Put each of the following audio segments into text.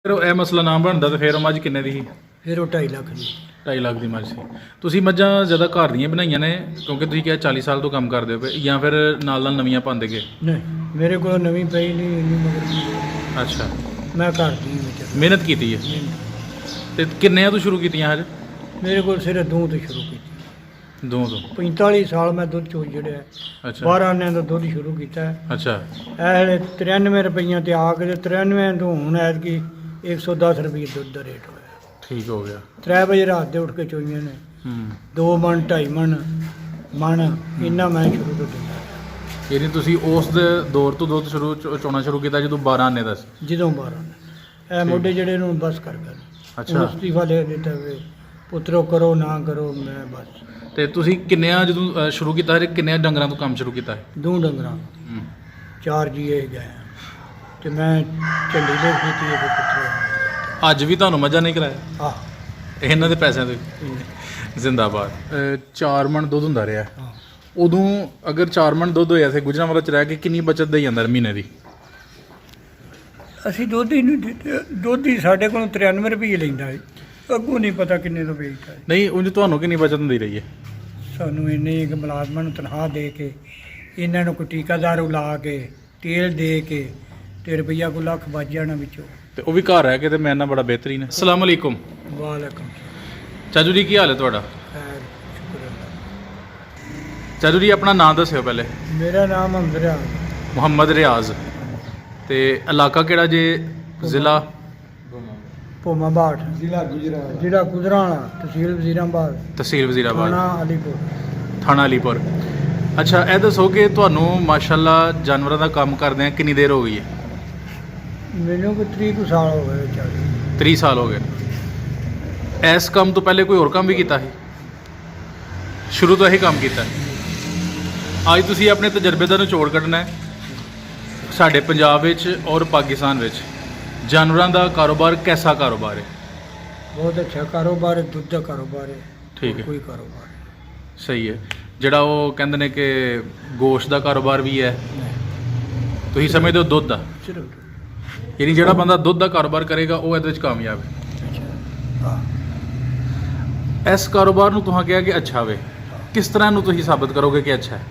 ਫਿਰ ਇਹ ਮਸਲਾ ਨਾ ਬਣਦਾ ਤਾਂ ਫਿਰ ਉਹ ਮੱਝ ਕਿੰਨੇ ਦੀ ਸੀ? ਫਿਰ ਉਹ 2.5 ਲੱਖ ਦੀ 2.5 ਲੱਖ ਦੀ ਮੱਝ ਸੀ। ਤੁਸੀਂ ਮੱਝਾਂ ਜ਼ਿਆਦਾ ਘਰ ਦੀਆਂ ਬਣਾਈਆਂ ਨੇ ਕਿਉਂਕਿ ਤੁਸੀਂ ਕਿਹਾ 40 ਸਾਲ ਤੋਂ ਕੰਮ ਕਰਦੇ ਹੋ ਪਏ, ਜਾਂ ਫਿਰ ਨਾਲ ਨਾਲ ਨਵੀਆਂ ਪਾਉਂਦੇ ਗਏ? ਨਹੀਂ, ਮੇਰੇ ਕੋਲ ਨਵੀਂ ਪਈ ਨਹੀਂ ਇੰਨੀ ਮਗਰ ਅੱਛਾ, ਮੈਂ ਘਰ ਦੀ ਵਿੱਚ ਮਿਹਨਤ ਕੀਤੀ ਹੈ। ਤੇ ਕਿੰਨਿਆਂ ਤੋਂ ਸ਼ੁਰੂ ਕੀਤੀਆਂ ਹਜੇ? ਮੇਰੇ ਕੋਲ ਸਿਰਫ ਦੋ ਤੋਂ ਸ਼ੁਰੂ ਕੀਤੀ। ਦੋ ਤੋਂ? 45 ਸਾਲ ਮੈਂ ਦੁੱਧ ਚੋਂ ਜਿਹੜਾ ਅੱਛਾ 12 ਆਨਿਆਂ ਦਾ ਦੁੱਧ ਸ਼ੁਰੂ ਕੀਤਾ ਹੈ। ਅੱਛਾ ਇਹ ਵੇਲੇ 93 ਰੁਪਈਆਂ ਤੇ ਆ ਕੇ 93 ਤੋਂ ਹੁਣ ਐਤਕੀ 110 ਰੁਪਏ ਦੁੱਧ ਦਾ ਰੇਟ ਹੋਇਆ। ਠੀਕ ਹੋ ਗਿਆ। 3 ਵਜੇ ਰਾਤ ਦੇ ਉੱਠ ਕੇ ਚੋਈਆਂ ਨੇ 2 ਮਣ 2.5 ਮਣ ਇੰਨਾ ਮੈਂ ਸ਼ੁਰੂ ਤੋਂ ਦਿੰਦਾ। ਯਾਨੀ ਤੁਸੀਂ ਉਸ ਦੇ ਦੌਰ ਤੋਂ ਦੁੱਧ ਚੋਣਾ ਸ਼ੁਰੂ ਕੀਤਾ ਜਦੋਂ 12 ਆਨੇ ਦਾ ਸੀ? ਜਦੋਂ 12 ਇਹ ਮੋਢੇ ਜਿਹੜੇ ਨੂੰ ਬਸ ਕਰ ਗਏ। ਅੱਛਾ, ਅਸਤੀਫਾ ਦੇ ਦਿੱਤਾ ਵੇ ਪੁੱਤਰੋ ਕਰੋ ਨਾ ਕਰੋ ਮੈਂ ਬਸ। ਤੇ ਤੁਸੀਂ ਕਿੰਨਿਆਂ ਜਦੋਂ ਸ਼ੁਰੂ ਕੀਤਾ ਹੈ ਕਿੰਨਿਆਂ ਡੰਗਰਾਂ ਤੋਂ ਕੰਮ ਸ਼ੁਰੂ ਕੀਤਾ ਹੈ? 2 ਡੰਗਰਾਂ 4 ਜੀਏ ਗਏ ਤੇ ਮੈਂ ਝੰਡੀ ਦੇ ਕੀਤੀ ਹੈ ਪੁੱਤਰੋ। ਅੱਜ ਵੀ ਤੁਹਾਨੂੰ ਮੱਝਾਂ ਨਹੀਂ ਕਰਾਇਆ ਆਹ ਇਹਨਾਂ ਦੇ ਪੈਸਿਆਂ ਤੇ? ਜ਼ਿੰਦਾਬਾਦ। 4 ਮਣ ਦੁੱਧ ਹੁੰਦਾ ਰਿਹਾ ਹਾਂ। ਉਦੋਂ ਅਗਰ 4 ਮਣ ਦੁੱਧ ਹੋਇਆ ਸੀ ਗੁਜਰਾਂਵਾਲਾ ਚ ਰਹਿ ਕੇ ਕਿੰਨੀ ਬਚਤ ਦੇ ਜਾਂਦਾ ਮਹੀਨੇ ਦੀ? ਅਸੀਂ ਦੁੱਧ ਹੀ ਨਹੀਂ ਦਿੱਤੇ। ਦੁੱਧ ਹੀ ਸਾਡੇ ਕੋਲੋਂ 93 ਰੁਪਏ ਲੈਂਦਾ ਹੈ, ਅੱਗੋਂ ਨਹੀਂ ਪਤਾ ਕਿੰਨੇ ਤੋਂ ਵੇਚਦਾ ਹੈ। ਨਹੀਂ ਉਂਝ ਤੁਹਾਨੂੰ ਕਿੰਨੀ ਬਚਤ ਹੁੰਦੀ ਰਹੀ ਹੈ? ਸਾਨੂੰ ਇੰਨੇ ਇੱਕ ਮੁਲਾਜ਼ਮਾਂ ਨੂੰ ਤਨਖਾਹ ਦੇ ਕੇ ਇਹਨਾਂ ਨੂੰ ਕੋਈ ਟੀਕਾਦਾਰੂ ਲਾ ਕੇ ਤੇਲ ਦੇ ਕੇ ਤੇ ਰੁਪਈਆ ਕੋ ਲੱਖ ਬਚ ਜਾਣਾ ਵਿੱਚੋਂ। ਤੇ ਉਹ ਵੀ ਘਰ ਰਹਿ ਕੇ ਤੇ ਮੈਂ ਨਾ ਬੜਾ ਬਿਹਤਰੀਨ ਹੈ। ਅਸਲਾਮ ਅਲੈਕੁਮ ਵਾਲੇਕੁਮ ਚਾਚੂ ਜੀ, ਕੀ ਹਾਲ ਹੈ ਤੁਹਾਡਾ? ਖੈਰ, ਸ਼ੁਕਰ ਅੱਲਾ। ਚਾਚੂ ਜੀ ਆਪਣਾ ਨਾਮ ਦੱਸਿਓ ਪਹਿਲੇ। ਮੇਰਾ ਨਾਮ ਅੰਦਰਿਆ ਮੁਹੰਮਦ ਰਿਆਜ਼। ਤੇ ਇਲਾਕਾ ਕਿਹੜਾ ਜੇ? ਜ਼ਿਲ੍ਹਾ ਭੋਮਾ ਬਾਠ, ਜ਼ਿਲ੍ਹਾ ਗੁਜਰਾਂਵਾਲਾ, ਤਹਿਸੀਲ ਵਜ਼ੀਰਾਬਾਦ, ਤਹਿਸੀਲ ਵਜ਼ੀਰਾਬਾਦ, ਥਾਣਾ ਅਲੀਪੁਰ। ਥਾਣਾ ਅਲੀਪੁਰ। ਅੱਛਾ, ਇਹ ਦੱਸੋ ਕਿ ਤੁਹਾਨੂੰ ਮਾਸ਼ਾਅੱਲਾ ਜਾਨਵਰਾਂ ਦਾ ਕੰਮ ਕਰਦਿਆਂ ਕਿੰਨੀ ਦੇਰ ਹੋ ਗਈ ਹੈ? ਮੈਨੂੰ ਕੋਈ 30 ਸਾਲ ਹੋ ਗਏ। 30 ਸਾਲ ਹੋ ਗਏ। ਇਸ ਕੰਮ ਤੋਂ ਪਹਿਲੇ ਕੋਈ ਹੋਰ ਕੰਮ ਵੀ ਕੀਤਾ ਸੀ? ਸ਼ੁਰੂ ਤੋਂ ਇਹੀ ਕੰਮ ਕੀਤਾ? ਅੱਜ ਤੁਸੀਂ ਆਪਣੇ ਤਜਰਬੇ ਦਾ ਨਿਚੋੜ ਕੱਢਣਾ ਹੈ। ਸਾਡੇ ਪੰਜਾਬ ਵਿੱਚ ਔਰ ਪਾਕਿਸਤਾਨ ਵਿੱਚ ਜਾਨਵਰਾਂ ਦਾ ਕਾਰੋਬਾਰ ਕੈਸਾ ਕਾਰੋਬਾਰ ਹੈ? ਬਹੁਤ ਅੱਛਾ ਕਾਰੋਬਾਰ ਹੈ, ਦੁੱਧ ਦਾ ਕਾਰੋਬਾਰ ਹੈ। ਠੀਕ ਹੈ, ਕੋਈ ਕਾਰੋਬਾਰ ਨਹੀਂ। ਸਹੀ ਹੈ। ਜਿਹੜਾ ਉਹ ਕਹਿੰਦੇ ਨੇ ਕਿ ਗੋਸ਼ਤ ਦਾ ਕਾਰੋਬਾਰ ਵੀ ਹੈ, ਤੁਸੀਂ ਸਮਝਦੇ ਹੋ ਦੁੱਧ ਦਾ? ਸਿਰਫ ਯਾਨੀ ਜਿਹੜਾ ਬੰਦਾ ਦੁੱਧ ਦਾ ਕਾਰੋਬਾਰ ਕਰੇਗਾ ਉਹ ਇਹਦੇ ਵਿੱਚ ਕਾਮਯਾਬ ਹੈ। ਅੱਛਾ ਹਾਂ। ਇਸ ਕਾਰੋਬਾਰ ਨੂੰ ਤੁਸੀਂ ਕਿਹਾ ਕਿ ਅੱਛਾ ਵੇ, ਕਿਸ ਤਰ੍ਹਾਂ ਨੂੰ ਤੁਸੀਂ ਸਾਬਤ ਕਰੋਗੇ ਕਿ ਅੱਛਾ ਹੈ?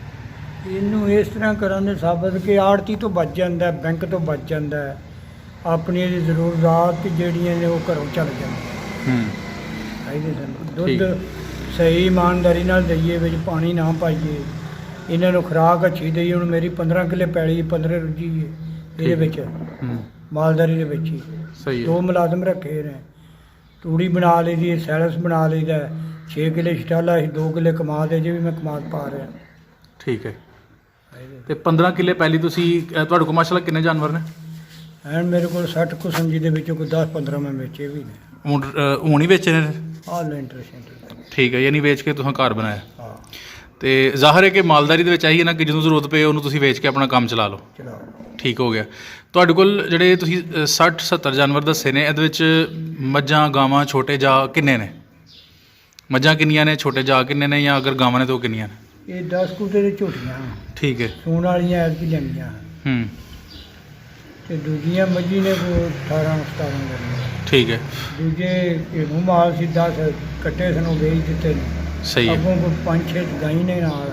ਇਹਨੂੰ ਇਸ ਤਰ੍ਹਾਂ ਕਰਨ ਦੇ ਸਾਬਤ ਕਿ ਆੜਤੀ ਤੋਂ ਬਚ ਜਾਂਦਾ, ਬੈਂਕ ਤੋਂ ਬਚ ਜਾਂਦਾ, ਆਪਣੀ ਜ਼ਰੂਰਤ ਜਿਹੜੀਆਂ ਨੇ ਉਹ ਘਰੋਂ ਚੱਲ ਜਾਂਦੀਆਂ। ਇਹਦੇ ਸਾਨੂੰ ਠੀਕ। ਦੁੱਧ ਸਹੀ ਇਮਾਨਦਾਰੀ ਨਾਲ ਦਈਏ, ਵਿੱਚ ਪਾਣੀ ਨਾ ਪਾਈਏ, ਇਹਨਾਂ ਨੂੰ ਖੁਰਾਕ ਅੱਛੀ ਦਈਏ। ਹੁਣ ਮੇਰੀ 15 ਕਿੱਲੇ ਪੈਲੀ 15 ਰੁੱਜੀ ਹੈ ਇਹਦੇ ਵਿੱਚ, ਮਾਲਦਾਰੀ ਦੇ ਵਿੱਚ ਹੀ। ਸਹੀ ਹੈ। 2 ਮੁਲਾਜ਼ਮ ਰੱਖੇ ਨੇ, ਤੂੜੀ ਬਣਾ ਲਈ ਦੀ, ਸੈਲਸ ਬਣਾ ਲਈਦਾ। 6 ਕਿੱਲੇ ਛਟਾਲਾ, ਅਸੀਂ 2 ਕਿੱਲੇ ਕਮਾਦ ਹੈ, ਜੇ ਵੀ ਮੈਂ ਕਮਾਦ ਪਾ ਰਿਹਾ। ਠੀਕ ਹੈ। ਤੇ 15 ਕਿੱਲੇ ਪਹਿਲੀ ਤੁਸੀਂ ਤੁਹਾਡੇ ਕੋਲ ਮਾਸ਼ਾਅੱਲਾ ਕਿੰਨੇ ਜਾਨਵਰ ਨੇ? ਐਨ ਮੇਰੇ ਕੋਲ 60 ਕੁਸਮ ਜਿਹਦੇ ਵਿੱਚੋਂ ਕੋਈ 10-15 ਮੈਂ ਵੇਚੇ ਵੀ ਨੇ। ਹੁਣ ਹੀ ਵੇਚੇ ਨੇ? ਆਹ ਲੈਂਟਰ ਸੈਂਟਰ। ਠੀਕ ਹੈ, ਯਾਨੀ ਵੇਚ ਕੇ ਤੁਸੀਂ ਘਰ ਬਣਾਇਆ। ਹਾਂ, ਤੇ ਜ਼ਾਹਰ ਹੈ ਕਿ ਮਾਲਦਾਰੀ ਦੇ ਵਿੱਚ ਆਈ ਹੈ ਨਾ ਕਿ ਜਦੋਂ ਜ਼ਰੂਰਤ ਪਏ ਉਹਨੂੰ ਤੁਸੀਂ ਵੇਚ ਕੇ ਆਪਣਾ ਕੰਮ ਚਲਾ ਲਓ। ਚਲਾਓ। ਠੀਕ ਹੋ ਗਿਆ। ਤੁਹਾਡੇ ਕੋਲ ਜਿਹੜੇ ਤੁਸੀਂ 60-70 ਜਾਨਵਰ ਦੱਸੇ ਨੇ, ਇਹਦੇ ਵਿੱਚ ਮੱਝਾਂ ਗਾਵਾਂ ਛੋਟੇ ਜਾ ਕਿੰਨੇ ਨੇ? ਮੱਝਾਂ ਕਿੰਨੀਆਂ ਨੇ, ਛੋਟੇ ਜਾ ਕਿੰਨੇ ਨੇ, ਜਾਂ ਅਗਰ ਗਾਵਾਂ ਨੇ ਤਾਂ ਉਹ ਕਿੰਨੀਆਂ ਨੇ? ਇਹ 10 ਕੁੱਤੇ ਦੇ ਝੋਟੀਆਂ ਠੀਕ ਹੈ। ਸੂਣ ਵਾਲੀਆਂ ਐਤਕੀ ਲੈਣੀਆਂ, ਤੇ ਦੂਜੀਆਂ ਮੱਝੀ ਨੇ ਕੋਈ 18-17 ਲੈਣੀਆਂ। ਠੀਕ ਹੈ। ਦੂਜੇ ਇਹਨੂੰ ਮਾਲ ਸੀ 10 ਕੱਟੇ ਸਨ, ਉਹ ਵੇਚ ਦਿੱਤੇ ਨੇ। ਸਹੀ ਹੈ। ਅੱਗੋਂ ਕੋਈ 5-6 ਗਾਈ ਨੇ ਨਾਲ,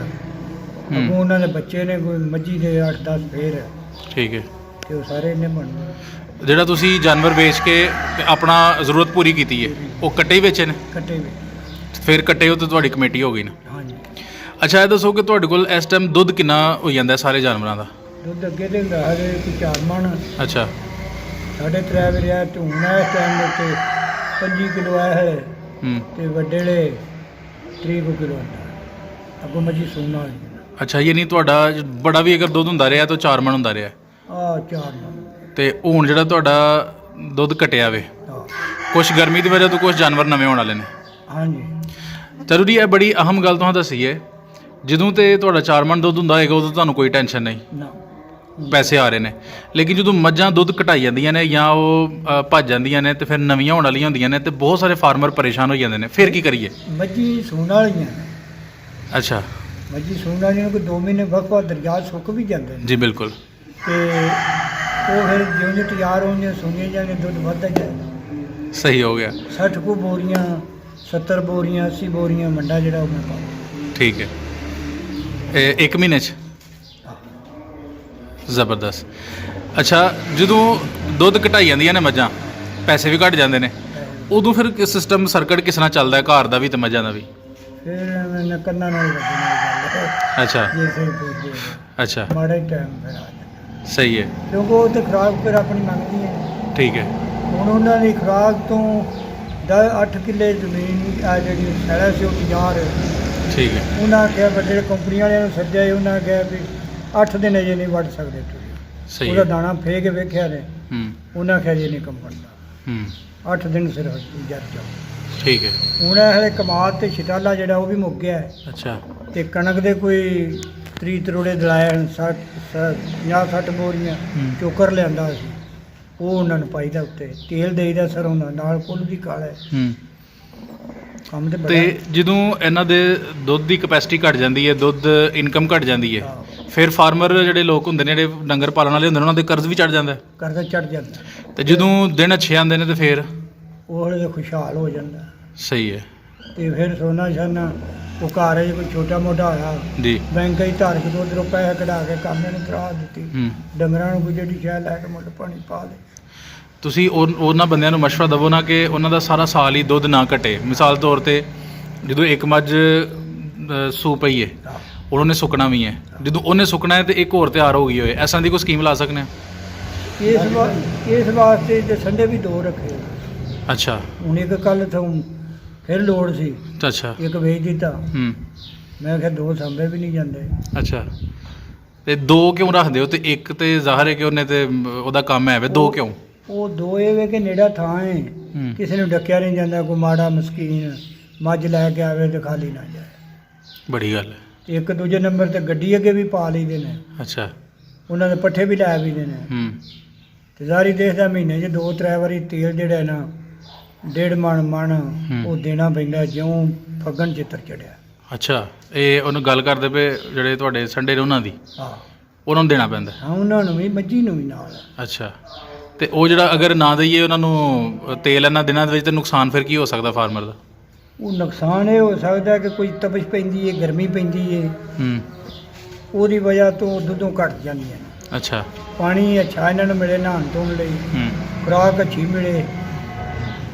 ਅੱਗੋਂ ਉਹਨਾਂ ਦੇ ਬੱਚੇ ਨੇ ਕੋਈ ਮੱਝੀ ਦੇ 8-10 ਫੇਰ, ਠੀਕ ਹੈ। ਤੇ ਉਹ ਸਾਰੇ ਇਹਨੇ ਬਣਨੇ। ਜਿਹੜਾ ਤੁਸੀਂ ਜਾਨਵਰ ਵੇਚ ਕੇ ਤੇ ਆਪਣਾ ਜ਼ਰੂਰਤ ਪੂਰੀ ਕੀਤੀ ਹੈ, ਉਹ ਕੱਟੇ ਹੀ ਵੇਚੇ ਨੇ? ਕੱਟੇ ਵੀ। ਫਿਰ ਕੱਟੇ ਹੋ ਤਾਂ ਤੁਹਾਡੀ ਕਮੇਟੀ ਹੋ ਗਈ ਨਾ? ਹਾਂਜੀ। ਅੱਛਾ, ਇਹ ਦੱਸੋ ਕਿ ਤੁਹਾਡੇ ਕੋਲ ਇਸ ਟਾਈਮ ਦੁੱਧ ਕਿੰਨਾ ਹੋ ਜਾਂਦਾ ਸਾਰੇ ਜਾਨਵਰਾਂ ਦਾ? ਦੁੱਧ ਅੱਗੇ ਦੇ ਹੁੰਦਾ ਹੈ ਕੋਈ 4 ਮਣ, ਅੱਛਾ। 3.5 ਵੀ ਰਿਹਾ ਤੇ ਹੁਣ ਇਸ ਟਾਈਮ ਦੇ ਉੱਤੇ 25 ਕਿਲੋ ਆਇਆ ਹੈ, ਤੇ ਵੱਡੇਲੇ 30 ਕਿਲੋ ਹੁੰਦਾ। ਅੱਗੋਂ ਮੱਝੀ ਸੂਣ ਵਾਲੀ। ਅੱਛਾ, ਯਾਨੀ ਤੁਹਾਡਾ ਬੜਾ ਵੀ ਅਗਰ ਦੁੱਧ ਹੁੰਦਾ ਰਿਹਾ ਤਾਂ 4 ਮਣ ਹੁੰਦਾ ਰਿਹਾ? ਆਹ 4 ਮਣ। ਤੇ ਹੁਣ ਜਿਹੜਾ ਤੁਹਾਡਾ ਦੁੱਧ ਘਟਿਆ ਵੇ, ਕੁਛ ਗਰਮੀ ਦੀ ਵਜ੍ਹਾ ਤੋਂ ਕੁਛ ਜਾਨਵਰ ਨਵੇਂ ਹੋਣ ਵਾਲੇ ਨੇ? ਹਾਂਜੀ। ਚਲੋ ਜੀ, ਇਹ ਬੜੀ ਅਹਿਮ ਗੱਲ ਤੁਹਾਨੂੰ ਦੱਸੀ ਹੈ। ਜਦੋਂ ਤੇ ਤੁਹਾਡਾ 4 ਮਣ ਦੁੱਧ ਹੁੰਦਾ ਹੋਏਗਾ ਉਦੋਂ ਤੁਹਾਨੂੰ ਕੋਈ ਟੈਨਸ਼ਨ ਨਹੀਂ, ਨਾ ਪੈਸੇ ਆ ਰਹੇ ਨੇ। ਲੇਕਿਨ ਜਦੋਂ ਮੱਝਾਂ ਦੁੱਧ ਘਟਾਈ ਜਾਂਦੀਆਂ ਨੇ ਜਾਂ ਉਹ ਭੱਜ ਜਾਂਦੀਆਂ ਨੇ ਤੇ ਫਿਰ ਨਵੀਆਂ ਹੋਣ ਵਾਲੀਆਂ ਹੁੰਦੀਆਂ ਨੇ ਤੇ ਬਹੁਤ ਸਾਰੇ ਫਾਰਮਰ ਪਰੇਸ਼ਾਨ ਹੋ ਜਾਂਦੇ ਨੇ, ਫਿਰ ਕੀ ਕਰੀਏ? ਮੱਝੀ ਸੂਣ ਵਾਲੀਆਂ। ਅੱਛਾ। ਮੱਝੀ ਸੂਣ ਵਾਲੀਆਂ ਨੂੰ ਕੋਈ 2 ਮਹੀਨੇ ਵਕਤ ਦਰਿਆ ਸੁੱਕ ਵੀ ਜਾਂਦੇ ਨੇ। ਜੀ ਬਿਲਕੁਲ। ਤੇ ਉਹ ਫਿਰ ਜਿਉਂ ਤਿਆਰ ਹੋਣਗੇ ਸੁਣੀਆਂ ਜਾਂਦੇ ਦੁੱਧ ਵੱਧਦਾ ਜਾਏਗਾ। ਸਹੀ ਹੋ ਗਿਆ। 60 ਕੁ ਬੋਰੀਆਂ 70 ਬੋਰੀਆਂ 80 ਬੋਰੀਆਂ ਮੰਡਾ ਜਿਹੜਾ ਉਹ ਮੈਂ ਪਾਉਂਦਾ। ਠੀਕ ਹੈ। ਇਹ 1 ਮਹੀਨੇ 'ਚ ਜ਼ਬਰਦਸਤ। ਅੱਛਾ, ਜਦੋਂ ਦੁੱਧ ਘਟਾਈ ਜਾਂਦੀਆਂ ਨੇ ਮੱਝਾਂ, ਪੈਸੇ ਵੀ ਘਟ ਜਾਂਦੇ ਨੇ, ਉਦੋਂ ਫਿਰ ਸਿਸਟਮ ਸਰਕਟ ਕਿਸ ਤਰ੍ਹਾਂ ਚੱਲਦਾ ਹੈ, ਘਰ ਦਾ ਵੀ ਤੇ ਮੱਝਾਂ ਦਾ ਵੀ? ਫਿਰ ਮੈਂ ਕੰਨਾਂ ਨਾਲ ਵੱਢਣਾ ਅੱਛਾ ਜੇ ਫਿਰ ਪੁੱਛਦੇ ਅੱਛਾ, ਮਾੜਾ ਹੀ ਟਾਈਮ ਫਿਰ ਆ ਜਾਂਦਾ, ਸਹੀ ਹੈ। ਕਿਉਂਕਿ ਉਹ ਤੇ ਖੁਰਾਕ ਫਿਰ ਆਪਣੀ ਮੰਗਦੀ ਹੈ। ਠੀਕ ਹੈ। ਹੁਣ ਉਹਨਾਂ ਦੀ ਖੁਰਾਕ ਤੋਂ 8 ਕਿੱਲੇ ਜ਼ਮੀਨ ਆ ਜਿਹੜੀ ਸੈਲਾ ਸੀ ਉਹ ਬਾਜ਼ਾਰ, ਠੀਕ ਹੈ। ਉਹਨਾਂ ਕਿਹਾ ਵੱਡੇ ਕੰਪਨੀ ਵਾਲਿਆਂ ਨੂੰ ਸੱਦਿਆ ਸੀ, ਉਹਨਾਂ ਕਿਹਾ ਵੀ 8 ਦਿਨ ਅਜੇ ਨਹੀਂ ਵੱਢ ਸਕਦੇ ਤੁਸੀਂ। ਸਹੀ ਉਹਦਾ ਹੈ। ਦਾਣਾ ਫੇਕ ਕੇ ਵੇਖਿਆ ਨੇ, ਹੂੰ ਉਹਨਾਂ ਕਿਹਾ ਜੇ ਨਹੀਂ ਕੰਮ ਬਣਦਾ, ਹੂੰ 8 ਦਿਨ ਸਿਰਫ ਜਰ ਜਾਓ। ਠੀਕ ਹੈ। ਹੁਣ ਇਹ ਹਲੇ ਕਮਾਦ ਤੇ ਛਟਾਲਾ ਜਿਹੜਾ ਉਹ ਵੀ ਮੁੱਕ ਗਿਆ ਹੈ, ਅੱਛਾ ਤੇ ਕਣਕ ਦੇ ਕੋਈ 30 ਤਰੋੜੇ ਦਲਾਏ ਹਨ, 50-60 ਬੋਰੀਆਂ ਹੂੰ। ਚੋਕਰ ਲਿਆਂਦਾ ਸੀ, ਉਹ ਉਹਨਾਂ ਨੂੰ ਪਾਈਦਾ ਉੱਤੇ, ਤੇਲ ਦੇਈਦਾ ਸਰੋਂ ਦਾ, ਨਾਲ ਕੁੱਲ ਦੀ ਕਾਲਾ ਹੂੰ। ਕੰਮ ਤੇ ਤੇ ਜਦੋਂ ਇਹਨਾਂ ਦੇ ਦੁੱਧ ਦੀ ਕਪੈਸਿਟੀ ਘਟ ਜਾਂਦੀ ਹੈ, ਦੁੱਧ ਇਨਕਮ ਘਟ ਜਾਂਦੀ ਹੈ, ਫਿਰ ਫਾਰਮਰ ਜਿਹੜੇ ਲੋਕ ਹੁੰਦੇ ਨੇ, ਜਿਹੜੇ ਡੰਗਰ ਪਾਲਣ ਵਾਲੇ ਹੁੰਦੇ ਨੇ, ਉਹਨਾਂ ਦੇ ਕਰਜ਼ ਵੀ ਚੜ ਜਾਂਦਾ ਹੈ। ਕਰਜ਼ਾ ਚੜ ਜਾਂਦਾ, ਤੇ ਜਦੋਂ ਦਿਨ ਅੱਛੇ ਆਉਂਦੇ ਨੇ ਤੇ ਫਿਰ ਉਹ ਹਲੇ ਖੁਸ਼ਹਾਲ ਹੋ ਜਾਂਦਾ। ਸਹੀ ਹੈ ਤੇ ਫਿਰ ਸੋਨਾ ਛਾਨਾ ਉਹ ਘਰ 'ਚ ਕੋਈ ਛੋਟਾ ਮੋਟਾ ਹੋਇਆ, ਜੀ। ਬੈਂਕ 'ਚ ਧਾਰ ਕੇ ਉੱਧਰੋਂ ਪੈਸੇ ਕਢਾ ਕੇ ਕੰਮ ਇਹਨੂੰ ਕਰਾ ਦਿੱਤੀ, ਹੂੰ। ਡੰਗਰਾਂ ਨੂੰ ਕੋਈ ਜਿਹੜੀ ਸ਼ੈ ਲੈ ਕੇ ਮੁੱਲ ਪਾਣੀ ਪਾ ਦੇ। ਤੁਸੀਂ ਉਹਨਾਂ ਬੰਦਿਆਂ ਨੂੰ ਮਸ਼ਵਰਾ ਦੇਵੋ ਨਾ ਕਿ ਉਹਨਾਂ ਦਾ ਸਾਰਾ ਸਾਲ ਹੀ ਦੁੱਧ ਨਾ ਘਟੇ। ਮਿਸਾਲ ਤੌਰ ਤੇ ਜਦੋਂ ਇੱਕ ਮੱਝ ਸੂ ਪਈ ਹੈ, ਉਹਨਾਂ ਨੇ ਸੁੱਕਣਾ ਵੀ ਹੈ, ਜਦੋਂ ਉਹਨੇ ਸੁੱਕਣਾ ਹੈ ਤੇ ਇੱਕ ਹੋਰ ਤਿਆਰ ਹੋ ਗਈ ਹੋਏ, ਇਸ ਤਰ੍ਹਾਂ ਦੀ ਕੋਈ ਸਕੀਮ ਲਾ ਸਕਨੇ ਆ? ਇਸ ਵਾਸਤੇ ਤੇ ਸੰਡੇ ਵੀ 2 ਰੱਖੇ। ਅੱਛਾ ਹੁਣ ਇੱਕ ਕੱਲ ਤੋਂ ਫਿਰ ਲੋੜ ਸੀ, ਅੱਛਾ। ਇੱਕ ਵੇਚ ਦਿੱਤਾ। ਹੂੰ। ਮੈਂ ਕਿਹਾ 2 ਸਾਂਭੇ ਵੀ ਨਹੀਂ ਜਾਂਦੇ। ਅੱਛਾ, ਤੇ 2 ਕਿਉਂ ਰੱਖਦੇ ਹੋ? ਤੇ ਇੱਕ ਤੇ ਜ਼ਾਹਰ ਹੈ ਕਿ ਉਹਨੇ ਤੇ ਉਹਦਾ ਕੰਮ ਹੈ ਵੇ, 2 ਕਿਉਂ? ਉਹ 2 ਇਹ ਵੇ ਕਿ ਨੇੜਾ ਥਾਂ ਹੈ, ਹੂੰ। ਕਿਸੇ ਨੂੰ ਡੱਕਿਆ ਨਹੀਂ ਜਾਂਦਾ, ਕੋਈ ਮਾੜਾ ਮਸਕੀਨ ਮੱਝ ਲੈ ਕੇ ਆਵੇ ਤੇ ਖਾਲੀ ਨਾ ਜਾਏ। ਬੜੀ ਗੱਲ ਹੈ। ਤੇ ਇੱਕ ਦੂਜੇ ਨੰਬਰ ਤੇ ਗੱਡੀ ਅੱਗੇ ਵੀ ਪਾ ਲਈਦੇ ਨੇ, ਅੱਛਾ। ਉਹਨਾਂ ਦੇ ਪੱਠੇ ਵੀ ਲੈ ਵੀ ਦੇ ਨੇ। ਹੂੰ। ਤੇ ਜ਼ਾਰੀ ਦੇਖਦਾ ਮਹੀਨੇ 'ਚ 2-3 ਵਾਰੀ ਤੇਲ ਜਿਹੜਾ ਨਾ 1.5 ਮਣ ਉਹ ਦੇਣਾ ਪੈਂਦਾ, ਜਿਉਂ ਫੱਗਣ ਚਿੱਤਰ ਚੜਿਆ। ਅੱਛਾ, ਇਹ ਉਹਨੂੰ ਗੱਲ ਕਰਦੇ ਪਏ ਜਿਹੜੇ ਤੁਹਾਡੇ ਸੰਡੇ ਨੇ ਉਹਨਾਂ ਦੀ, ਹਾਂ ਉਹਨਾਂ ਨੂੰ ਦੇਣਾ ਪੈਂਦਾ? ਹਾਂ, ਉਹਨਾਂ ਨੂੰ ਵੀ ਮੱਝੀ ਨੂੰ ਵੀ ਨਾਲ। ਅੱਛਾ, ਤੇ ਉਹ ਜਿਹੜਾ ਅਗਰ ਨਾ ਦਈਏ ਉਹਨਾਂ ਨੂੰ ਤੇਲ ਇਹਨਾਂ ਦਿਨਾਂ ਦੇ ਵਿੱਚ, ਤੇ ਨੁਕਸਾਨ ਫਿਰ ਕੀ ਹੋ ਸਕਦਾ ਫਾਰਮਰ ਦਾ? ਉਹ ਨੁਕਸਾਨ ਇਹ ਹੋ ਸਕਦਾ ਕਿ ਕੋਈ ਤਪਸ਼ ਪੈਂਦੀ ਹੈ, ਗਰਮੀ ਪੈਂਦੀ ਹੈ, ਹੂੰ। ਉਹਦੀ ਵਜ੍ਹਾ ਤੋਂ ਦੁੱਧੋਂ ਘਟ ਜਾਂਦੀਆਂ ਨੇ। ਅੱਛਾ। ਪਾਣੀ ਅੱਛਾ ਇਹਨਾਂ ਨੂੰ ਮਿਲੇ ਨਹਾਉਣ ਧੋਣ ਲਈ, ਹੂੰ। ਖੁਰਾਕ ਅੱਛੀ ਮਿਲੇ,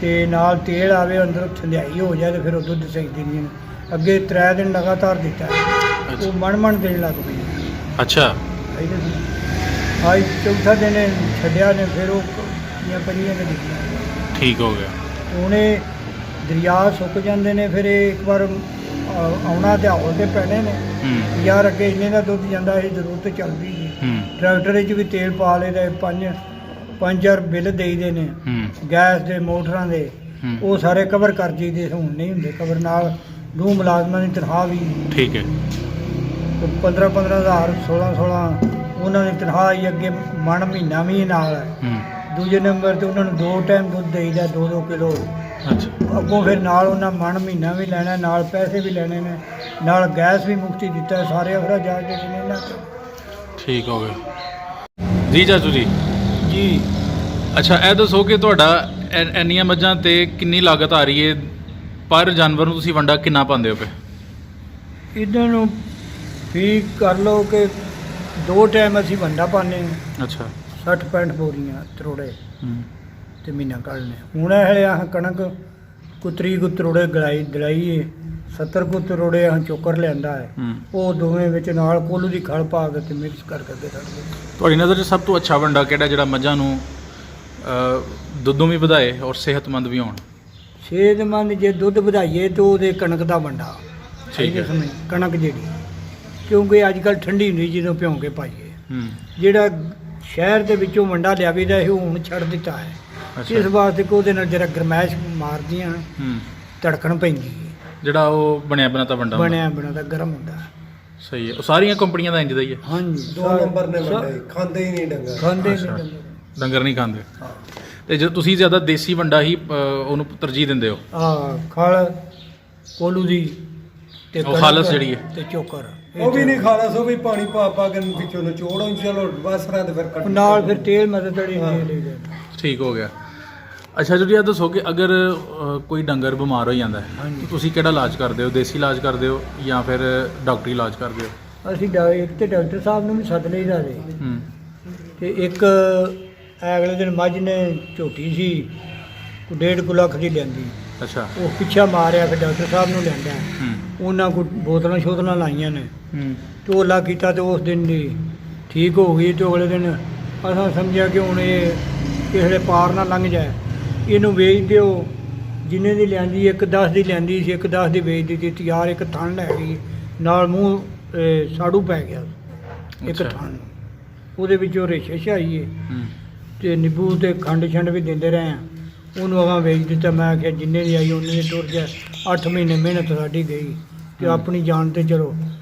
ਤੇ ਨਾਲ ਤੇਲ ਆਵੇ ਅੰਦਰੋਂ ਥੰਧਿਆਈ ਹੋ ਜਾਏ, ਤੇ ਫਿਰ ਉਹ ਦੁੱਧ ਸਹੀ ਦਿੰਦੀਆਂ ਨੇ। ਅੱਗੇ 3 ਦਿਨ ਲਗਾਤਾਰ ਦਿੱਤਾ, ਅੱਛਾ। ਉਹ ਮਣ ਦੇਣ ਲੱਗ ਪਈ। ਅੱਛਾ। ਅੱਜ ਚੌਥਾ ਦਿਨ ਛੱਡਿਆ ਨੇ, ਫਿਰ ਉਹ ਪਈਆਂ ਨੇ ਦਿੱਤੀਆਂ। ਠੀਕ ਹੋ ਗਿਆ। ਹੁਣ ਇਹ ਦਰਿਆ ਸੁੱਕ ਜਾਂਦੇ ਨੇ, ਫਿਰ ਇਹ ਇੱਕ ਵਾਰ ਆਉਣਾ ਤੇ ਹੌਲ ਤੇ ਪੈਣੇ ਨੇ। ਹੂੰ। ਯਾਰ ਅੱਗੇ ਇੰਨੇ ਦਾ ਦੁੱਧ ਜਾਂਦਾ, ਇਹ ਜ਼ਰੂਰਤ ਚੱਲਦੀ ਸੀ। ਹੂੰ। ਟਰੈਕਟਰ 'ਚ ਵੀ ਤੇਲ ਪਾ ਲਈਦਾ, 5,000 ਬਿੱਲ ਦੇਈਦੇ ਨੇ ਹੂੰ। ਗੈਸ ਦੇ, ਮੋਟਰਾਂ ਦੇ, ਹੂੰ। ਉਹ ਸਾਰੇ ਕਵਰ ਕਰ ਜੀਦੇ। ਹੁਣ ਨਹੀਂ ਹੁੰਦੇ ਕਵਰ, ਨਾਲ 2 ਮੁਲਾਜ਼ਮਾਂ ਦੀ ਤਨਖਾਹ ਵੀ ਠੀਕ ਹੈ। 15,000 16,000 ਉਹਨਾਂ ਦੀ ਤਨਖਾਹ ਹੀ, ਅੱਗੇ ਮਣ ਮਹੀਨਾ ਵੀ ਨਾਲ ਹੈ। ਹੂੰ। ਦੂਜੇ ਨੰਬਰ ਤੇ ਉਹਨਾਂ ਨੂੰ 2 ਟਾਈਮ ਦੁੱਧ ਦੇਈਦਾ, 2-2 ਕਿਲੋ। ਅੱਛਾ। ਅੱਗੋਂ ਫਿਰ ਨਾਲ ਉਹਨਾਂ ਮਣ ਮਹੀਨਾ ਵੀ ਲੈਣਾ, ਨਾਲ ਪੈਸੇ ਵੀ ਲੈਣੇ ਨੇ, ਨਾਲ ਗੈਸ ਵੀ ਮੁਫਤੀ ਦਿੱਤਾ। ਸਾਰੇ ਅਖਰਾਜਾਤ ਜਿਹੜੇ ਨੇ ਇਹਨਾਂ ਤੋਂ। ਠੀਕ ਹੋ ਗਿਆ ਜੀ। ਚਾਚੂ ਜੀ, ਜੀ ਅੱਛਾ ਇਹ ਦੱਸੋ ਕਿ ਤੁਹਾਡਾ ਇੰਨੀਆਂ ਮੱਝਾਂ ਤੇ ਕਿੰਨੀ ਲਾਗਤ ਆ ਰਹੀ ਹੈ? ਪਰ ਜਾਨਵਰ ਨੂੰ ਤੁਸੀਂ ਵੰਡਾ ਕਿੰਨਾ ਪਾਉਂਦੇ ਹੋ ਪਏ? ਇਹਨਾਂ ਨੂੰ ਠੀਕ ਕਰ ਲਓ ਕਿ 2 ਟਾਈਮ ਅਸੀਂ ਵੰਡਾ ਪਾਉਂਦੇ ਹਾਂ। ਅੱਛਾ। 60-65 ਬੋਰੀਆਂ ਤਰੋੜੇ ਹੂੰ। ਤੇ ਮਹੀਨਾ ਕੱਢਨੇ। ਹੁਣ ਇਹ ਆਹ ਕਣਕ ਕੁਤਰੀ ਕੁ ਤਰੋੜੇ ਦਲਾਈ ਹੈ, 70 ਕੁ ਤਰੋੜੇ ਆਹ ਚੋਕਰ ਲਿਆਂਦਾ ਹੈ। ਹੂੰ। ਉਹ ਦੋਵੇਂ ਵਿੱਚ ਨਾਲ ਕੋਲੂ ਦੀ ਖਲ ਪਾ ਕੇ ਤੇ ਮਿਕਸ ਕਰਕੇ ਰੱਖ ਦਿੰਦੇ। ਤੁਹਾਡੀ ਨਜ਼ਰ 'ਚ ਸਭ ਤੋਂ ਅੱਛਾ ਵੰਡਾ ਕਿਹੜਾ, ਜਿਹੜਾ ਮੱਝਾਂ ਨੂੰ ਦੁੱਧੋਂ ਵੀ ਵਧਾਏ ਔਰ ਸਿਹਤਮੰਦ ਵੀ ਹੋਣ? ਸਿਹਤਮੰਦ ਜੇ ਦੁੱਧ ਵਧਾਈਏ ਤਾਂ ਉਹਦੇ ਕਣਕ ਦਾ ਵੰਡਾ। ਠੀਕ ਹੈ। ਸਮੇਂ ਕਣਕ ਜਿਹੜੀ, ਕਿਉਂਕਿ ਅੱਜ ਕੱਲ੍ਹ ਠੰਡੀ ਹੁੰਦੀ ਜਦੋਂ ਭਿਉਂ ਕੇ ਪਾਈਏ। ਹੂੰ। ਜਿਹੜਾ ਸ਼ਹਿਰ ਦੇ ਵਿੱਚੋਂ ਵੰਡਾ ਲਿਆਵੀਦਾ ਇਹ ਹੁਣ ਛੱਡ ਦਿੱਤਾ ਹੈ, ਅੱਛਾ। ਇਸ ਵਾਸਤੇ ਕਿ ਉਹਦੇ ਨਾਲ ਜਰਾ ਗਰਮੈਸ਼ ਮਾਰਦੀਆਂ, ਹੂੰ। ਧੜਕਣ ਪੈਂਦੀ ਹੈ। ਜਿਹੜਾ ਉਹ ਬਣਿਆ ਬਣਾਤਾ ਵੰਡਾ ਹੁੰਦਾ। ਬਣਿਆ ਬਣਾਤਾ ਗਰਮ ਹੁੰਦਾ। ਸਹੀ ਹੈ। ਉਹ ਸਾਰੀਆਂ ਕੰਪਨੀਆਂ ਦਾ ਇੰਜ ਦਾ ਹੀ ਹੈ? ਹਾਂਜੀ। 2 ਨੰਬਰ ਨੇ ਵੰਡੇ, ਖਾਂਦੇ ਹੀ ਨਹੀਂ ਡੰਗਰ। ਖਾਂਦੇ ਅੱਛਾ। ਨਹੀਂ ਡੰਗਰ ਨਹੀਂ ਖਾਂਦੇ। ਹਾਂ। ਤੇ ਜੇ ਤੁਸੀਂ ਜ਼ਿਆਦਾ ਦੇਸੀ ਵੰਡਾ ਹੀ ਉਹਨੂੰ ਤਰਜੀਹ ਦਿੰਦੇ ਹੋ? ਖਲ ਕੋਲੂ ਦੀ ਤੇ ਉਹ ਕਣਕ ਖਾਲਸ ਜਿਹੜੀ ਹੈ। ਤੇ ਚੋਕਰ ਉਹ ਵੀ ਨਹੀਂ ਖਾਲਾ ਸੋ ਵੀ ਪਾਣੀ ਪਾ ਪਾ ਕੇ ਵਿੱਚੋਂ ਨਿਚੋੜੋ ਚਲੋ ਬਸ ਰਾਤ ਫਿਰ ਕੱਟ ਨਾਲ ਫਿਰ ਤੇਲ ਮਦਦ ਤੜੀ ਹਾਂ। ਦੇ ਲਈ ਠੀਕ ਹੋ ਗਿਆ। ਅੱਛਾ ਜੀ, ਇਹ ਦੱਸੋ ਕਿ ਅਗਰ ਕੋਈ ਡੰਗਰ ਬਿਮਾਰ ਹੋ ਜਾਂਦਾ ਹੈ ਹਾਂਜੀ। ਤਾਂ ਤੁਸੀਂ ਕਿਹੜਾ ਇਲਾਜ ਕਰਦੇ ਹੋ? ਦੇਸੀ ਇਲਾਜ ਕਰਦੇ ਹੋ ਜਾਂ ਫਿਰ ਡਾਕਟਰੀ ਇਲਾਜ ਕਰਦੇ ਹੋ? ਅਸੀਂ ਇੱਕ ਤੇ ਡਾਕਟਰ ਸਾਹਿਬ ਨੂੰ ਵੀ ਸੱਦ ਲਈਦਾ ਜੀ, ਹੂੰ ਤੇ ਇੱਕ ਅਗਲੇ ਦਿਨ ਮੱਝ ਨੇ ਝੋਟੀ ਸੀ, ਕੋਈ 1.5 ਲੱਖ ਦੀ ਲੈਂਦੀ, ਅੱਛਾ। ਉਹ ਪਿੱਛਾ ਮਾਰਿਆ, ਫਿਰ ਡਾਕਟਰ ਸਾਹਿਬ ਨੂੰ ਲਿਆਂਦਾ, ਹੂੰ ਉਹਨਾਂ ਕੋਲ ਬੋਤਲਾਂ ਸ਼ੋਤਲਾਂ ਲਾਈਆਂ ਨੇ, ਹੂੰ ਢੋਲਾ ਕੀਤਾ ਤੇ ਉਸ ਦਿਨ ਦੀ ਠੀਕ ਹੋ ਗਈ। ਤੇ ਅਗਲੇ ਦਿਨ ਅਸਾਂ ਸਮਝਿਆ ਕਿ ਹੁਣ ਇਹ ਕਿਸੇ ਦੇ ਪਾਰ ਨਾ ਲੰਘ ਜਾਏ, ਇਹਨੂੰ ਵੇਚ ਦਿਓ। ਜਿੰਨੇ ਦੀ ਲਿਆਂਦੀ, ਇੱਕ 10 ਦੀ ਲਿਆਂਦੀ ਸੀ, ਇੱਕ 10 ਦੀ ਵੇਚ ਦਿੱਤੀ। ਤਿਆਰ ਇੱਕ ਥਣ ਲੈ ਗਈ, ਨਾਲ ਮੂੰਹ ਸਾੜੂ ਪੈ ਗਿਆ ਇੱਕ ਅੱਛਾ। ਥਣ ਨੂੰ, ਉਹਦੇ ਵਿੱਚੋਂ ਰੇਸ਼ੇ ਛਾਈਏ ਹੂੰ ਤੇ ਨਿੰਬੂ ਤੇ ਖੰਡ ਛੰਡ ਵੀ ਦਿੰਦੇ ਰਹੇ ਆ। ਉਹਨੂੰ ਅਗਾਂ ਵੇਚ ਦਿੱਤਾ। ਮੈਂ ਆਖਿਆ ਜਿੰਨੇ ਦੀ ਆਈ ਉਹਨੇ ਦੀ ਟੁਰ ਗਿਆ। 8 ਮਹੀਨੇ ਮਿਹਨਤ ਸਾਡੀ ਗਈ ਤੇ ਆਪਣੀ ਜਾਨ ਤੇ ਚਲੋ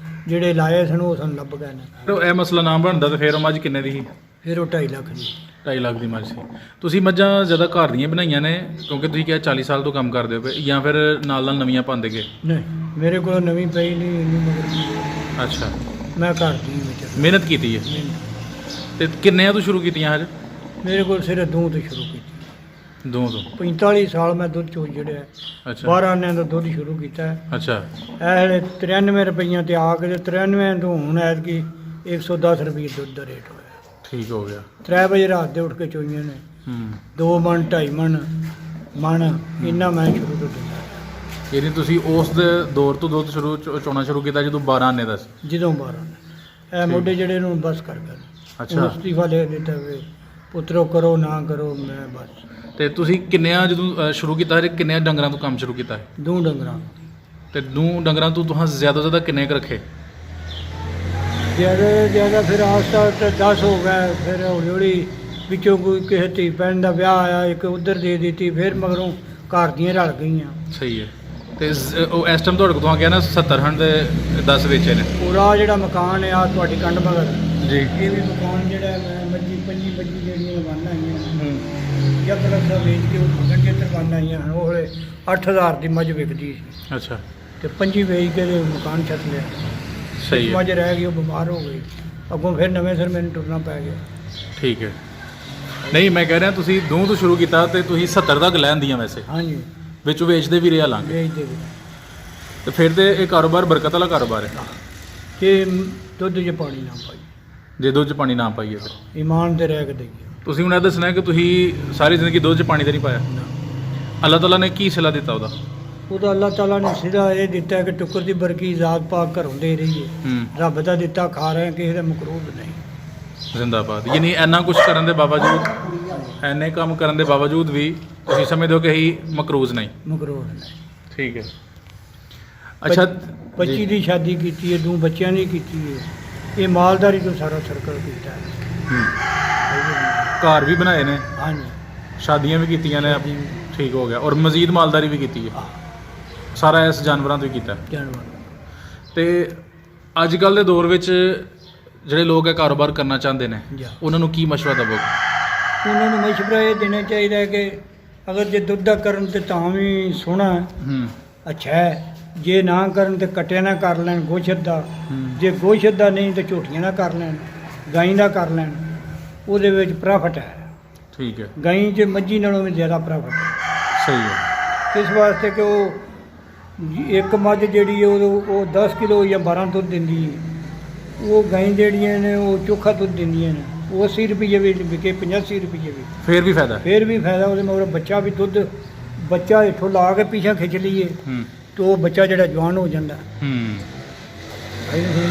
ਜਿਹੜੇ ਲਾਏ ਸਨ ਉਹ ਸਾਨੂੰ ਲੱਭ ਗਏ ਨੇ। ਤੇ ਇਹ ਮਸਲਾ ਨਾ ਬਣਦਾ ਤਾਂ ਫਿਰ ਉਹ ਮੱਝ ਕਿੰਨੇ ਦੀ ਸੀ? ਫਿਰ ਉਹ 2.5 ਲੱਖ ਦੀ। 2.5 ਲੱਖ ਦੀ ਮੱਝ ਸੀ। ਤੁਸੀਂ ਮੱਝਾਂ ਜ਼ਿਆਦਾ ਘਰ ਦੀਆਂ ਬਣਾਈਆਂ ਨੇ ਕਿਉਂਕਿ ਤੁਸੀਂ ਕਿਹਾ 40 ਸਾਲ ਤੋਂ ਕੰਮ ਕਰਦੇ ਹੋ ਪਏ, ਜਾਂ ਫਿਰ ਨਾਲ ਨਾਲ ਨਵੀਆਂ ਪਾਉਂਦੇ ਗਏ? ਨਹੀਂ, ਮੇਰੇ ਕੋਲ ਨਵੀਂ ਪਈ ਨਹੀਂ ਇੰਨੀ ਮਗਰ, ਅੱਛਾ, ਮੈਂ ਘਰ ਦੀ ਵਿੱਚ ਮਿਹਨਤ ਕੀਤੀ ਹੈ। ਤੇ ਕਿੰਨਿਆਂ ਤੋਂ ਸ਼ੁਰੂ ਕੀਤੀਆਂ ਹਜ? ਮੇਰੇ ਕੋਲ ਸਿਰਫ ਦੋ ਤੋਂ ਸ਼ੁਰੂ ਕੀਤੀ। 2 ਤੋਂ। 45 ਸਾਲ ਮੈਂ ਦੁੱਧ ਚੋਂ ਜਿਹੜਾ ਅੱਛਾ 12 ਆਨਿਆਂ ਦਾ ਦੁੱਧ ਸ਼ੁਰੂ ਕੀਤਾ ਹੈ। ਅੱਛਾ ਇਹ ਵੇਲੇ 93 ਰੁਪਈਆਂ ਤੇ ਆ ਕੇ ਤੇ 93 ਤੋਂ ਹੁਣ ਐਤਕੀ 110 ਰੁਪਏ ਦੁੱਧ ਦਾ ਰੇਟ ਹੋਇਆ। ਠੀਕ ਹੋ ਗਿਆ। 3 ਵਜੇ ਰਾਤ ਦੇ ਉੱਠ ਕੇ ਚੋਈਆਂ ਨੇ। ਹੂੰ 2 ਮਣ 2.5 ਮਣ ਇੰਨਾ ਮੈਂ ਸ਼ੁਰੂ ਤੋਂ ਦਿੰਦਾ ਯਾਨੀ ਤੁਸੀਂ ਉਸ ਦੇ ਦੌਰ ਤੋਂ ਦੁੱਧ ਚੋਣਾ ਸ਼ੁਰੂ ਕੀਤਾ ਜਦੋਂ 12 ਆਨੇ ਦਾ ਸੀ? ਜਦੋਂ 12 ਇਹ ਮੋਢੇ ਜਿਹੜੇ ਨੂੰ ਬਸ ਕਰ ਗਏ। ਅੱਛਾ। ਅਸਤੀਫਾ ਦੇ ਦਿੱਤਾ ਵੇ, ਪੁੱਤਰੋ ਕਰੋ ਨਾ ਕਰੋ, ਮੈਂ ਬਸ ਤੇ ਤੁਸੀਂ ਕਿੰਨਿਆਂ ਜਦੋਂ ਸ਼ੁਰੂ ਕੀਤਾ ਹੈ, ਕਿੰਨਿਆਂ ਡੰਗਰਾਂ ਤੋਂ ਕੰਮ ਸ਼ੁਰੂ ਕੀਤਾ ਹੈ? ਦੋ ਡੰਗਰਾਂ ਤੇ 2 ਡੰਗਰਾਂ ਤੋਂ ਤੁਸੀਂ ਜ਼ਿਆਦਾ ਤੋਂ ਜ਼ਿਆਦਾ ਕਿੰਨੇ ਕੁ ਰੱਖੇ? ਜ਼ਿਆਦਾ ਫਿਰ ਆਸਤਾ 10 ਹੋ ਗਏ। ਫਿਰ ਹੌਲੀ ਹੌਲੀ ਵਿੱਚੋਂ ਕੋਈ ਕਿਸੇ ਧੀ ਭੈਣ ਦਾ ਵਿਆਹ ਆਇਆ, ਇੱਕ ਉਧਰ ਦੇ ਦਿੱਤੀ, ਫਿਰ ਮਗਰੋਂ ਘਰ ਦੀਆਂ ਰਲ ਗਈਆਂ। ਸਹੀ ਹੈ। ਤੇ ਉਹ ਇਸ ਟਾਈਮ ਤੁਹਾਡੇ ਕੋਲ ਗਿਆ ਨਾ 70 ਹੰਡ ਦੇ 10 ਵੇਚੇ ਨੇ? ਪੂਰਾ ਜਿਹੜਾ ਮਕਾਨ ਹੈ ਆ ਤੁਹਾਡੀ ਕੰਡ ਮਗਰ, ਜੀ। ਇਹ ਵੀ ਮਕਾਨ ਜਿਹੜਾ ਮੈਂ ਮੱਜੀ ਜਿਹੜੀਆਂ ਲਵਾਨਾਂ ਆਈਆਂ ਹੂੰ ਜਦ ਲੱਗਾ ਵੇਚ ਕੇ ਉਹ ਮਗਰ ਕੇ ਤਰਵਾਨਾਂ ਆਈਆਂ ਹਨ। ਉਹ ਹਲੇ 8000 ਦੀ ਮੱਝ ਵਿਕਦੀ ਸੀ ਅੱਛਾ ਤੇ 5 ਵੇਚ ਕੇ ਤੇ ਮਕਾਨ ਛੱਤ ਲਿਆ। ਸਹੀ ਹੈ। ਮੱਝ ਰਹਿ ਗਈ, ਉਹ ਬਿਮਾਰ ਹੋ ਗਈ। ਅੱਗੋਂ ਫਿਰ ਨਵੇਂ ਸਿਰ ਮੈਨੂੰ ਟੁਰਨਾ ਪੈ ਗਿਆ। ਠੀਕ ਹੈ। ਨਹੀਂ, ਮੈਂ ਕਹਿ ਰਿਹਾ ਤੁਸੀਂ 2 ਤੋਂ ਸ਼ੁਰੂ ਕੀਤਾ ਤੇ ਤੁਸੀਂ 70 ਤੱਕ ਲੈਂਦੀਆਂ ਵੈਸੇ, ਹਾਂਜੀ, ਵਿੱਚ ਵੇਚਦੇ ਵੀ ਰਿਹਾ ਲਾਂਗੇ। ਵੇਚ ਦੇ ਤੇ ਫਿਰ ਤੇ ਇਹ ਕਾਰੋਬਾਰ ਬਰਕਤ ਵਾਲਾ ਕਾਰੋਬਾਰ ਹੈ ਕਿ ਦੁੱਧ 'ਚ ਪਾਣੀ ਨਾ ਪਾਈ, ਜੇ ਦੁੱਧ 'ਚ ਪਾਣੀ ਨਾ ਪਾਈਏ ਤੇ। ਇਮਾਨ ਤੇ ਰਹਿ ਕੇ ਦੇਈਏ ਤੁਸੀਂ ਹੁਣ ਇਹ ਦੱਸਣਾ ਕਿ ਤੁਸੀਂ ਸਾਰੀ ਜ਼ਿੰਦਗੀ ਦੁੱਧ 'ਚ ਪਾਣੀ ਤੇ ਨਹੀਂ ਪਾਇਆ। ਨਾ। ਅੱਲਾਹ ਤਾਲਾ ਨੇ ਕੀ ਸਿਲਾ ਦਿੱਤਾ ਉਹਦਾ? ਉਹਦਾ ਅੱਲਾਹ ਤਾਲਾ ਨੇ ਸਿੱਧਾ ਇਹ ਦਿੱਤਾ ਕਿ ਟੁੱਕਰ ਦੀ ਬਰਕੀ ਜ਼ਾਤ ਪਾਕ ਘਰੋਂ ਦੇ ਰਹੀਏ। ਹੂੰ ਰੱਬ ਦਾ ਦਿੱਤਾ ਖਾ ਰਹੇ, ਕਿਸੇ ਦਾ ਮਕਰੂਬ ਨਹੀਂ। ਜ਼ਿੰਦਾਬਾਦ। ਯਾਨੀ ਇੰਨਾ ਕੁਝ ਕਰਨ ਦੇ ਬਾਵਜੂਦ, ਇੰਨੇ ਕੰਮ ਕਰਨ ਦੇ ਬਾਵਜੂਦ ਵੀ ਤੁਸੀਂ ਸਮਝਦੇ ਹੋ ਕਿ ਹੀ ਮਕਰੂਜ਼ ਨਹੀਂ? ਮਕਰੂਬ ਨਹੀਂ। ਠੀਕ ਹੈ। ਅੱਛਾ 25 ਜੀ। ਦੀ ਸ਼ਾਦੀ ਕੀਤੀ ਹੈ, 2 ਬੱਚਿਆਂ ਦੀ ਕੀਤੀ ਹੈ। ਇਹ ਮਾਲਦਾਰੀ ਤੋਂ ਸਾਰਾ ਸਰਕਲ ਕੀਤਾ ਹੈ। ਹੂੰ। ਘਰ ਵੀ ਬਣਾਏ ਨੇ, ਹਾਂਜੀ, ਸ਼ਾਦੀਆਂ ਵੀ ਕੀਤੀਆਂ ਨੇ। ਸ਼ਾਦੀ ਵੀ। ਠੀਕ ਹੋ ਗਿਆ। ਔਰ ਮਜ਼ੀਦ ਮਾਲਦਾਰੀ ਵੀ ਕੀਤੀ ਹੈ। ਸਾਰਾ ਇਸ ਜਾਨਵਰਾਂ ਤੋਂ ਹੀ ਕੀਤਾ। ਜਾਨਵਰ ਤੇ ਅੱਜ ਕੱਲ੍ਹ ਦੇ ਦੌਰ ਵਿੱਚ ਜਿਹੜੇ ਲੋਕ ਇਹ ਕਾਰੋਬਾਰ ਕਰਨਾ ਚਾਹੁੰਦੇ ਨੇ, ਜਾ ਉਹਨਾਂ ਨੂੰ ਕੀ ਮਸ਼ਵਰਾ ਦੇਵੋਗੇ? ਉਹਨਾਂ ਨੂੰ ਮਸ਼ਵਰਾ ਇਹ ਦੇਣਾ ਚਾਹੀਦਾ ਹੈ ਕਿ ਅਗਰ ਜੇ ਦੁੱਧ ਦਾ ਕਰਨ ਤੇ ਤਾਂ ਵੀ ਸੋਹਣਾ ਹੈ, ਹੂੰ ਅੱਛਾ ਹੈ। ਜੇ ਨਾ ਕਰਨ ਤੇ ਕਟਿਆ ਨਾ ਕਰ ਲੈਣ ਗੋਸ਼ਤ ਦਾ। ਹੂੰ ਜੇ ਗੋਸ਼ਤ ਦਾ ਨਹੀਂ ਤੇ ਝੋਟੀਆਂ ਨਾ ਕਰ ਲੈਣ, ਗਾਈ ਦਾ ਕਰ ਲੈਣ, ਉਹਦੇ ਵਿੱਚ ਪ੍ਰੋਫਿਟ ਹੈ। ਠੀਕ ਹੈ। ਗਾਈ 'ਚ ਮੱਝੀ ਨਾਲੋਂ ਵੀ ਜ਼ਿਆਦਾ ਪ੍ਰੋਫਿਟ ਹੈ। ਸਹੀ ਹੈ। ਇਸ ਵਾਸਤੇ ਕਿ ਉਹ ਇੱਕ ਮੱਝ ਜਿਹੜੀ ਹੈ ਉਹ 10 ਕਿਲੋ ਜਾਂ 12 ਦੁੱਧ ਦਿੰਦੀ ਹੈ। ਉਹ ਗਾਈ ਜਿਹੜੀਆਂ ਨੇ ਉਹ ਚੋਖਾ ਦੁੱਧ ਦਿੰਦੀਆਂ ਨੇ, ਉਹ 80 ਰੁਪਏ ਵੀ ਵਿਕੇ, 85 ਰੁਪਏ ਵੀ। ਫੇਰ ਵੀ ਫਾਇਦਾ? ਫਿਰ ਵੀ ਫਾਇਦਾ। ਉਹਦੇ ਮਗਰ ਬੱਚਾ ਵੀ ਦੁੱਧ, ਬੱਚਾ ਇੱਥੋਂ ਲਾ ਕੇ ਪਿੱਛੇ ਖਿੱਚ ਲਈਏ ਹੂੰ ਤੇ ਉਹ ਬੱਚਾ ਜਿਹੜਾ ਜਵਾਨ ਹੋ ਜਾਂਦਾ। ਹੂੰ।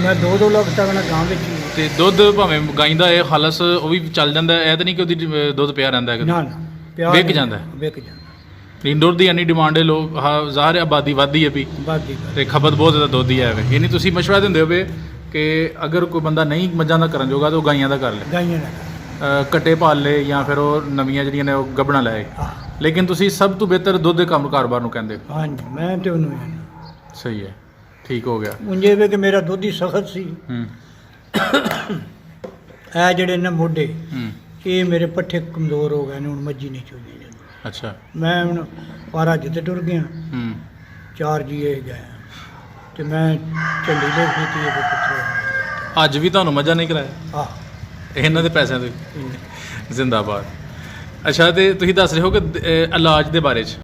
ਮੈਂ 2-2 ਲੱਖ ਤੱਕ ਨਾ ਗਾਂ ਵਿੱਚ ਹੀ। ਤੇ ਦੁੱਧ ਭਾਵੇਂ ਗਾਈ ਦਾ ਇਹ ਖਾਲਸ ਉਹ ਵੀ ਚੱਲ ਜਾਂਦਾ ਹੈ? ਇਹ ਤਾਂ ਨਹੀਂ ਕਿ ਉਹਦੀ ਦੁੱਧ ਪਿਆ ਰਹਿੰਦਾ ਹੈ? ਨਾ ਨਾ, ਪਿਆਰ ਵਿਕ ਨਹੀਂ, ਜਾਂਦਾ ਹੈ? ਵਿਕ ਜਾਂਦਾ। ਇੰਡੋਰ ਦੀ ਇੰਨੀ ਡਿਮਾਂਡ ਹੈ, ਲੋਕ ਜ਼ਾਹਰ ਹੈ ਆਬਾਦੀ ਵੱਧਦੀ ਹੈ ਵੀ, ਬਾਦੀ ਤੇ ਖਪਤ ਬਹੁਤ ਜ਼ਿਆਦਾ ਦੁੱਧ ਦੀ ਹੈ। ਯਾਨੀ ਤੁਸੀਂ ਮਸ਼ਵਰਾ ਦਿੰਦੇ ਹੋਵੇ ਕਿ ਅਗਰ ਕੋਈ ਬੰਦਾ ਨਹੀਂ ਮੱਝਾਂ ਦਾ ਕਰਨ ਜੋਗਾ ਤਾਂ ਉਹ ਗਾਈਆਂ ਦਾ ਕਰ ਲੇ, ਗਾਈਆਂ ਦਾ ਕੱਟੇ ਪਾਲ ਲੇ, ਜਾਂ ਫਿਰ ਉਹ ਨਵੀਆਂ ਜਿਹੜੀਆਂ ਨੇ ਉਹ ਗੱਭਣਾ ਲੈ। ਹਾਂ। ਲੇਕਿਨ ਤੁਸੀਂ ਸਭ ਤੋਂ ਬਿਹਤਰ ਦੁੱਧ ਦੇ ਕੰਮ ਕਾਰੋਬਾਰ ਨੂੰ ਕਹਿੰਦੇ ਹੋ। ਹਾਂਜੀ, ਮੈਂ ਤੇ ਉਹਨੂੰ ਜਾਣਾ। ਸਹੀ ਹੈ। ਠੀਕ ਹੋ ਗਿਆ। ਉਂਝੇ ਵੇ ਕਿ ਮੇਰਾ ਦੁੱਧ ਹੀ ਸਖਤ ਸੀ। ਹੂੰ ਇਹ ਜਿਹੜੇ ਨਾ ਮੋਢੇ, ਹੂੰ। ਇਹ ਮੇਰੇ ਪੱਠੇ ਕਮਜ਼ੋਰ ਹੋ ਗਏ ਨੇ, ਹੁਣ ਮੱਝੀ ਨਹੀਂ ਚੋਈ ਜਾਂਦੀ। ਅੱਛਾ। ਮੈਂ ਹੁਣ 12 ਜਿੱਤੇ ਟੁਰ ਗਿਆ, ਹੂੰ 4 ਜੀਏ ਗਏ। ਤੇ ਮੈਂ ਚੰਡੀਗੜ੍ਹ ਕੀਤੀ ਇਹ ਪੁੱਤਰ ਅੱਜ ਵੀ ਤੁਹਾਨੂੰ ਮੱਝਾਂ ਨਹੀਂ ਕਰਾਇਆ ਆਹ ਇਹਨਾਂ ਦੇ ਪੈਸਿਆਂ ਤੋਂ ਹੀ? ਜ਼ਿੰਦਾਬਾਦ। ਅੱਛਾ, ਤੇ ਤੁਸੀਂ ਦੱਸ ਰਹੇ ਹੋ ਕਿ ਇਲਾਜ ਦੇ ਬਾਰੇ 'ਚ